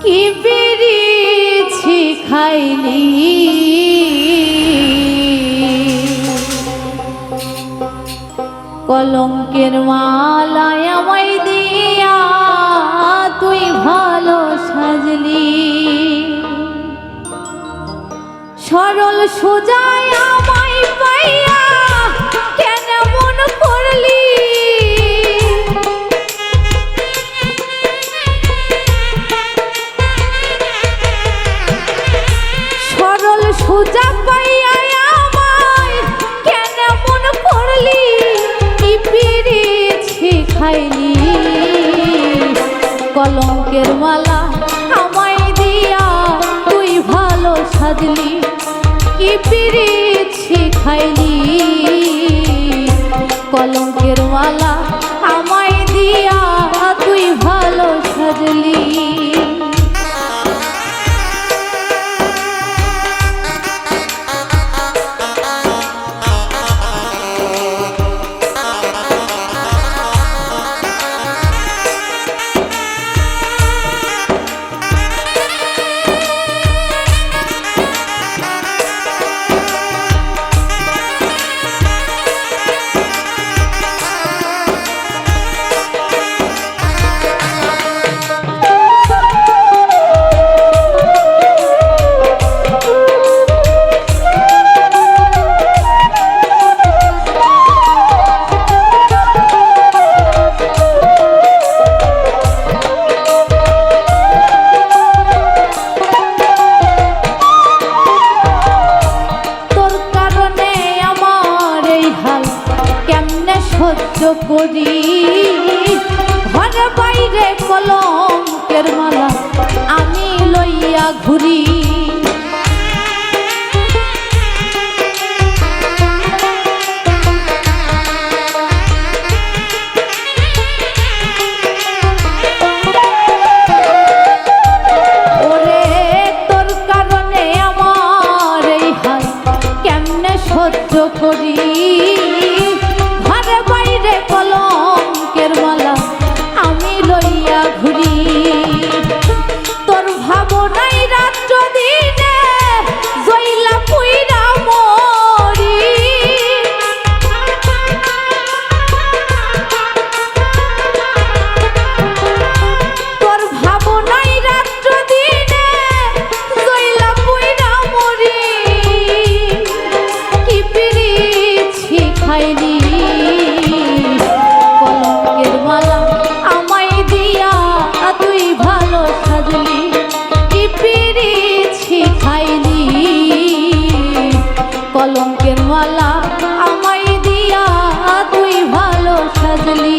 কি বেরিয়েছি খাইলি কলঙ্কের মালায় আমায় দিয়া তুই ভালো সাজলি সরল সোজায় আমায় পাইয়া কেন মন করলি সরল সোজা পাইয়া আমায় কেন মন করলি কি পেরেছি খাইলি কলঙ্কের মালা আমায় দিয়া তুই ভালো সাজলি কি পেরেছি খাইলি কলঙ্কের মালা আমায় দিয়া তুই ভালো সাজলি সহ্য করি ঘর বাইরে কলঙ্কের মালা আমি লইয়া ঘুরি ওরে তোর কারণে আমার এই হাল কেমনে সহ্য করি কলঙ্কের মালা আমি লইয়া ঘুরি তোর ভাবনাই রাত্র দিনে জইলা পুইরা মরি তোর ভাবনাই রাত্র দিনে জইলা পুইরা মরি কি পেরেছি খাইলি কলঙ্কের মালা আমায় দিয়া তুই ভালো সাজলি কি পেরেছি খাইলি কলঙ্কের মালা আমায় দিয়া তুই ভালো সাজলি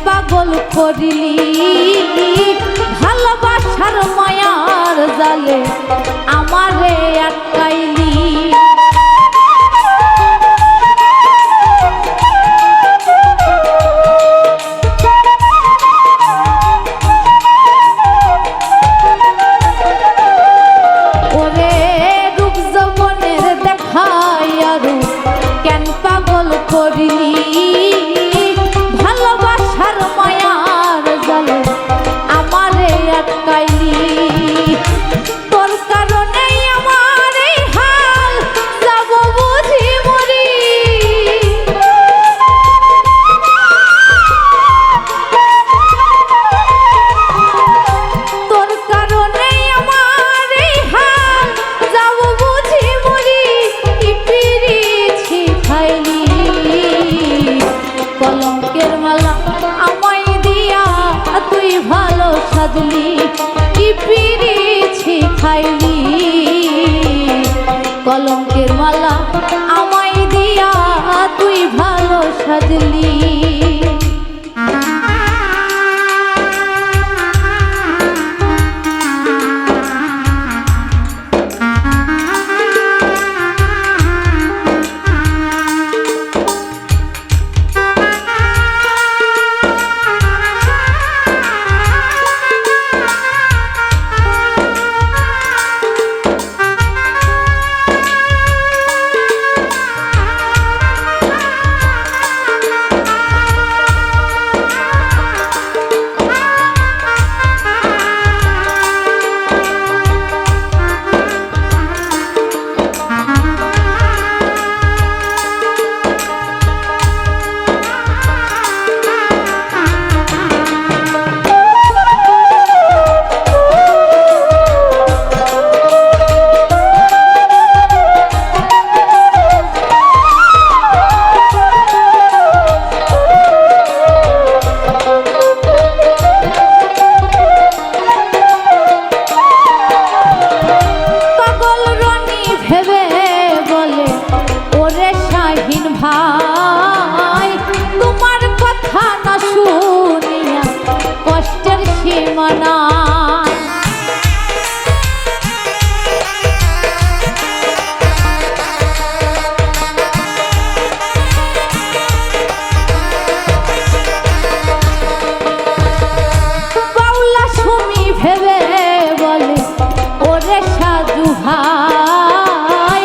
পাগল করিলি ভালোবাসার মায়ার জালে আমারে আটকাইলি ওরে রূপ যৌবনের দেখাইয়া রূপ কেন পাগল করিলি আমারে আটকাইলি তোর কারণে আমার এই ভালো সাজলি কি পিরিছি খাইলি কলঙ্কের মালা আমায় দিয়া তুই ভালো সাজলি ভাই তোমার কথা না শুনিয়া কষ্টের সীমানা বাউলা সুমি ভেবে বলে ওরে সাধু ভাই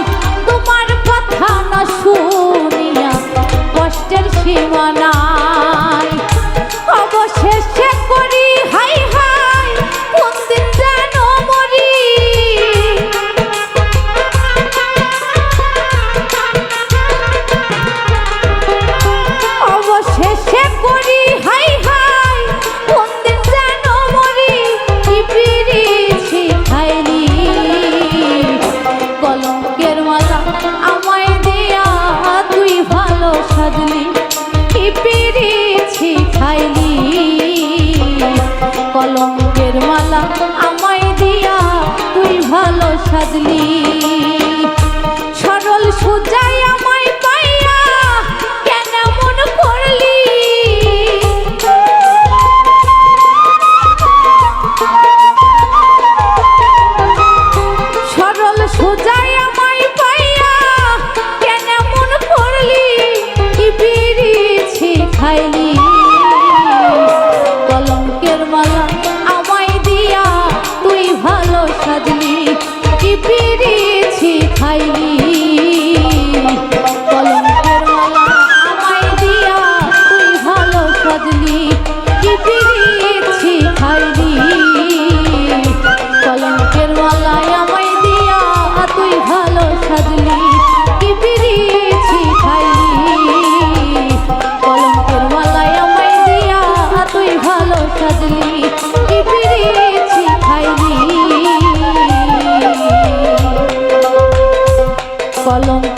তোমার কথা না শুনিয়া কষ্টের সীমানায় অবশেষে করি হাই হাই কোন দিন যেন মরি অবশেষে করি হাই হাই কোন দিন যেন মরি কি পিরিছি খাইলি কলঙ্কের মালা আমায় দিয়া তুই ভালো সাজলি কি পিরিছি খাইলি কলঙ্কের মালা আমায় দিয়া তুই ভালো সাজলি সরল সুজাই আমায় পাইয়া কেন মন করলি সরল সুজাই আমায় পাইয়া কেন মন করলি কি পিরিছি খাইলি কলঙ্কের মালা আমায় দিয়া তুই ভালো সাজলি কি পিরিছি খাইলি কলঙ্কের মালা আমায় দিয়া তুই ভালো সাজলি কি পিরিছি খাইলি কলঙ্কের মালা আমায় দিয়া তুই ভালো সাজলি কি পিরিছি খাইলি কলঙ্কের মালা আমায় দিয়া তুই ভালো সাজলি কি পিরিছি খাইলি কলঙ্ক